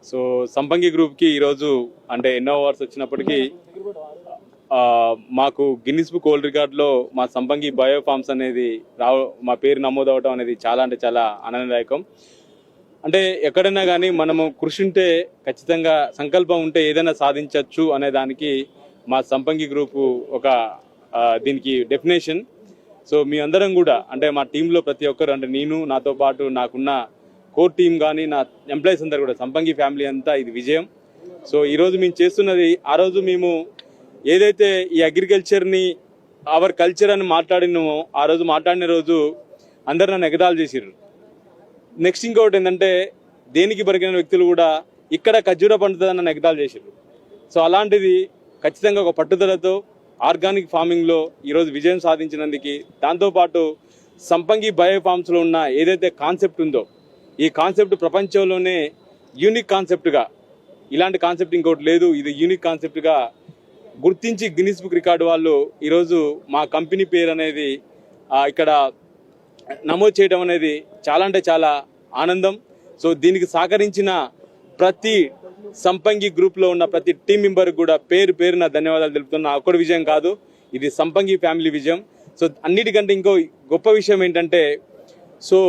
So సంపంగి గ్రూప్కి ఈరోజు అంటే ఎన్నో అవార్డ్స్ వచ్చినప్పటికీ మాకు గిన్నిస్ బుక్ వరల్డ్ రికార్డులో మా సంపంగి బయో ఫార్మ్స్ అనేది మా పేరు నమోదవటం అనేది చాలా అంటే చాలా ఆనందదాయకం. అంటే ఎక్కడైనా కానీ మనము కృషి ఉంటే ఖచ్చితంగా సంకల్పం ఉంటే ఏదైనా సాధించవచ్చు అనే దానికి మా సంపంగి గ్రూపు ఒక దీనికి డెఫినేషన్. సో మీ అందరం కూడా అంటే మా టీంలో ప్రతి ఒక్కరు అంటే నేను నాతో పాటు నాకున్న కోర్ టీం కానీ నా ఎంప్లాయీస్ అందరు కూడా సంపంగి ఫ్యామిలీ అంతా ఇది విజయం. సో ఈరోజు మేము చేస్తున్నది ఆ రోజు మేము ఏదైతే ఈ అగ్రికల్చర్ని అవర్ కల్చర్ అని మాట్లాడినామో ఆ రోజు మాట్లాడిన రోజు అందరు నన్ను ఎగతాళి చేసిర్రు. నెక్స్ట్ ఇంకొకటి ఏంటంటే దేనికి పరిగిన వ్యక్తులు కూడా ఇక్కడ ఖర్జూర పండుతుందని నన్ను ఎగతాళి చేసిర్రు. సో అలాంటిది ఖచ్చితంగా ఒక పట్టుదలతో ఆర్గానిక్ ఫార్మింగ్లో ఈరోజు విజయం సాధించినందుకు దాంతోపాటు సంపంగి బయో ఫార్మ్స్లో ఉన్న ఏదైతే కాన్సెప్ట్ ఉందో ఈ కాన్సెప్ట్ ప్రపంచంలోనే యూనిక్ కాన్సెప్ట్గా ఇలాంటి కాన్సెప్ట్ ఇంకోటి లేదు, ఇది యూనిక్ కాన్సెప్ట్గా గుర్తించి గిన్నిస్ బుక్ రికార్డు వాళ్ళు ఈరోజు మా కంపెనీ పేరు అనేది ఇక్కడ నమోదు చేయడం అనేది చాలా అంటే చాలా ఆనందం. సో దీనికి సహకరించిన ప్రతి సంపంగి గ్రూప్లో ఉన్న ప్రతి టీం మెంబర్కి కూడా పేరు పేరున ధన్యవాదాలు తెలుపుతున్నా. ఒక్కడి విజయం కాదు, ఇది సంపంగి ఫ్యామిలీ విజయం. సో అన్నిటికంటే ఇంకో గొప్ప విషయం ఏంటంటే సో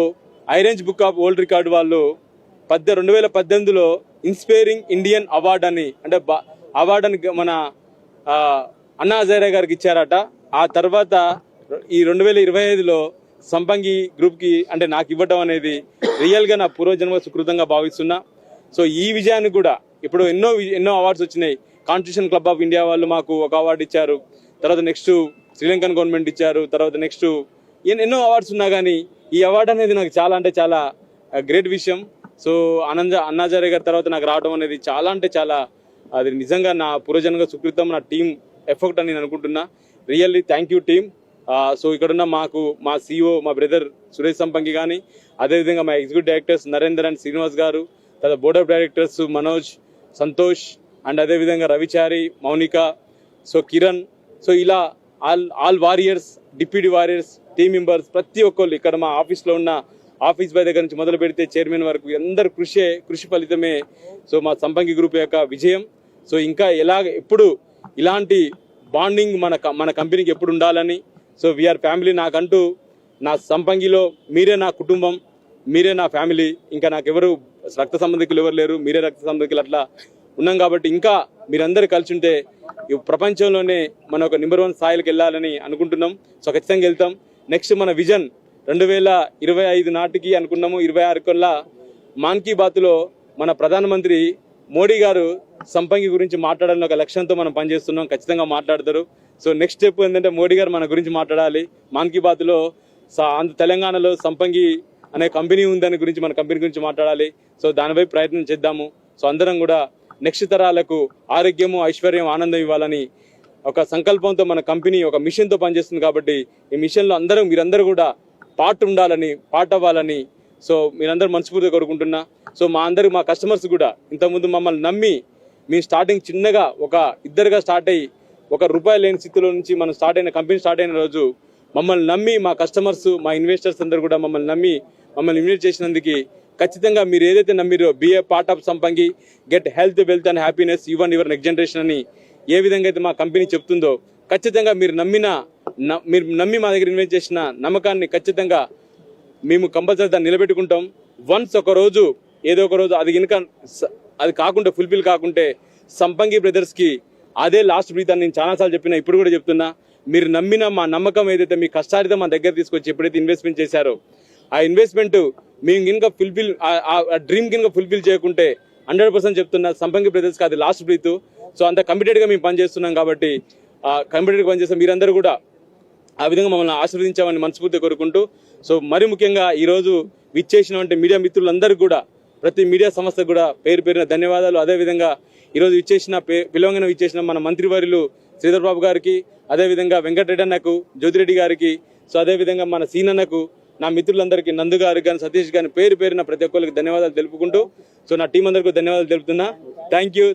ఐరేంజ్ బుక్ ఆఫ్ వరల్డ్ రికార్డు వాళ్ళు 2018లో ఇన్స్పైరింగ్ ఇండియన్ అవార్డు అని అంటే అవార్డు అని మన అన్నా హజారే గారికి ఇచ్చారట. ఆ తర్వాత ఈ 2025లో సంపంగి గ్రూప్కి అంటే నాకు ఇవ్వడం అనేది రియల్గా నా పూర్వజన్మ సుకృతంగా భావిస్తున్నా. సో ఈ విజయాన్ని కూడా ఇప్పుడు ఎన్నో అవార్డ్స్ వచ్చినాయి. కాన్స్టిట్యూషన్ క్లబ్ ఆఫ్ ఇండియా వాళ్ళు మాకు ఒక అవార్డు ఇచ్చారు, తర్వాత నెక్స్ట్ శ్రీలంకన్ గవర్నమెంట్ ఇచ్చారు, తర్వాత నెక్స్ట్ ఎన్నో అవార్డ్స్ ఉన్నా కానీ ఈ అవార్డు అనేది నాకు చాలా అంటే చాలా గ్రేట్ విషయం. సో అన్నా హజారే గారి తర్వాత నాకు రావడం అనేది చాలా అంటే చాలా అది నిజంగా నా పూర్వజన్మ సుకృతం, నా టీం ఎఫర్ట్ అని నేను అనుకుంటున్నా. Really thank you team. So ఇక్కడున్న మా CEO మా బ్రదర్ సురేష్ సంపంగి కానీ, అదేవిధంగా మా executive directors Narender and Srinivas గారు, తర్వాత board of directors Manoj, Santosh and అదేవిధంగా రవిచారి, మౌనిక, సో కిరణ్, సో ఇలా all warriors, deputy warriors, team members ప్రతి ఒక్కళ్ళు ఇక్కడ మా ఆఫీస్లో ఉన్న ఆఫీస్ బాయ్ దగ్గర నుంచి మొదలు పెడితే చైర్మన్ వరకు అందరు కృషి ఫలితమే సో మా సంపంగి గ్రూప్ యొక్క విజయం. సో ఇంకా ఎప్పుడు ఇలాంటి బాండింగ్ మన కంపెనీకి ఎప్పుడు ఉండాలని. So we are family. నాకంటూ నా సంపంగిలో మీరే నా కుటుంబం, మీరే నా ఫ్యామిలీ. ఇంకా నాకెవరు రక్త సంబంధికులు ఎవరు లేరు, మీరే రక్త సంబంధికులు. అట్లా ఉన్నాం కాబట్టి ఇంకా మీరందరూ కలిసి ఉంటే ఈ ప్రపంచంలోనే మన ఒక నెంబర్ 1 స్థాయికి వెళ్ళాలని అనుకుంటున్నాం. సో ఖచ్చితంగా వెళ్తాం. నెక్స్ట్ మన విజన్ 2025 నాటికి అనుకున్నాము. 26 కల్లా మాన్ కీ బాత్లో మన ప్రధానమంత్రి మోడీ గారు సంపంగి గురించి మాట్లాడాలని ఒక లక్ష్యంతో మనం పనిచేస్తున్నాం. ఖచ్చితంగా మాట్లాడతారు. సో నెక్స్ట్ స్టెప్ ఏంటంటే మోడీ గారు మన గురించి మాట్లాడాలి. మాన్ కీ బాత్లో తెలంగాణలో సంపంగి అనే కంపెనీ ఉందని గురించి మన కంపెనీ గురించి మాట్లాడాలి. సో దానిపై ప్రయత్నం చేద్దాము. సో అందరం కూడా నెక్స్ట్ తరాలకు ఆరోగ్యము, ఐశ్వర్యం, ఆనందం ఇవ్వాలని ఒక సంకల్పంతో మన కంపెనీ ఒక మిషన్తో పనిచేస్తుంది. కాబట్టి ఈ మిషన్లో మీరందరూ కూడా పార్ట్ అవ్వాలని సో మీరందరూ మనస్ఫూర్తిగా కోరుకుంటున్నా. సో మా కస్టమర్స్ కూడా ఇంతకుముందు మమ్మల్ని నమ్మి మేము స్టార్టింగ్ చిన్నగా ఒక ఇద్దరుగా స్టార్ట్ అయ్యి ₹1 లేని స్థితిలో నుంచి మనం కంపెనీ స్టార్ట్ అయిన రోజు మమ్మల్ని నమ్మి మా కస్టమర్స్, మా ఇన్వెస్టర్స్ అందరూ కూడా మమ్మల్ని నమ్మి మమ్మల్ని ఇన్వెస్ట్ చేసినందుకు ఖచ్చితంగా మీరు ఏదైతే నమ్మిరో బీ ఏ పార్ట్ ఆఫ్ సంపంగి, get health, wealth and happiness even your next generation అని ఏ విధంగా అయితే మా కంపెనీ చెప్తుందో ఖచ్చితంగా మీరు నమ్మి మా దగ్గర ఇన్వెస్ట్ చేసిన నమ్మకాన్ని ఖచ్చితంగా మేము కంపల్సరీ దాన్ని నిలబెట్టుకుంటాం. వన్స్ ఏదో ఒక రోజు అది కాకుండా ఫుల్ఫిల్ కాకుంటే సంపంగి బ్రదర్స్కి అదే లాస్ట్ బ్రీత్ అని నేను చాలాసార్లు చెప్పినా, ఇప్పుడు కూడా చెప్తున్నా. మీరు నమ్మిన మా నమ్మకం ఏదైతే మీ కష్టారితో మా దగ్గర తీసుకొచ్చి ఎప్పుడైతే ఇన్వెస్ట్మెంట్ చేశారో ఆ ఇన్వెస్ట్మెంట్ మేము కనుక డ్రీమ్ కనుక ఫుల్ఫిల్ చేయకుంటే 100% చెప్తున్నా సంపంగి బ్రదర్స్కి అది లాస్ట్ బ్రీత్. సో అంత కమిటెడ్గా మేము పనిచేస్తున్నాం కాబట్టి కమిటెడ్గా పనిచేస్తాం. మీరందరూ కూడా ఆ విధంగా మమ్మల్ని ఆశీర్వదించామని మనస్ఫూర్తిగా కోరుకుంటూ సో మరి ముఖ్యంగా ఈరోజు విచ్చేసినటువంటి మీడియా మిత్రులందరికీ కూడా ప్రతి మీడియా సంస్థకు కూడా పేరు పేరున ధన్యవాదాలు. అదేవిధంగా ఈరోజు విచ్చేసిన మన మంత్రివర్యులు శ్రీధర్ బాబు గారికి, అదేవిధంగా వెంకటరెడ్డి అన్నకు, జ్యోతిరెడ్డి గారికి, సో అదేవిధంగా మన సీనన్నకు, నా మిత్రులందరికీ, నందు గారికి కానీ, సతీష్ గారిని పేరు పేరున ప్రతి ఒక్కరికి ధన్యవాదాలు తెలుపుకుంటూ సో నా టీం అందరికీ ధన్యవాదాలు తెలుపుతున్నా. Thank you.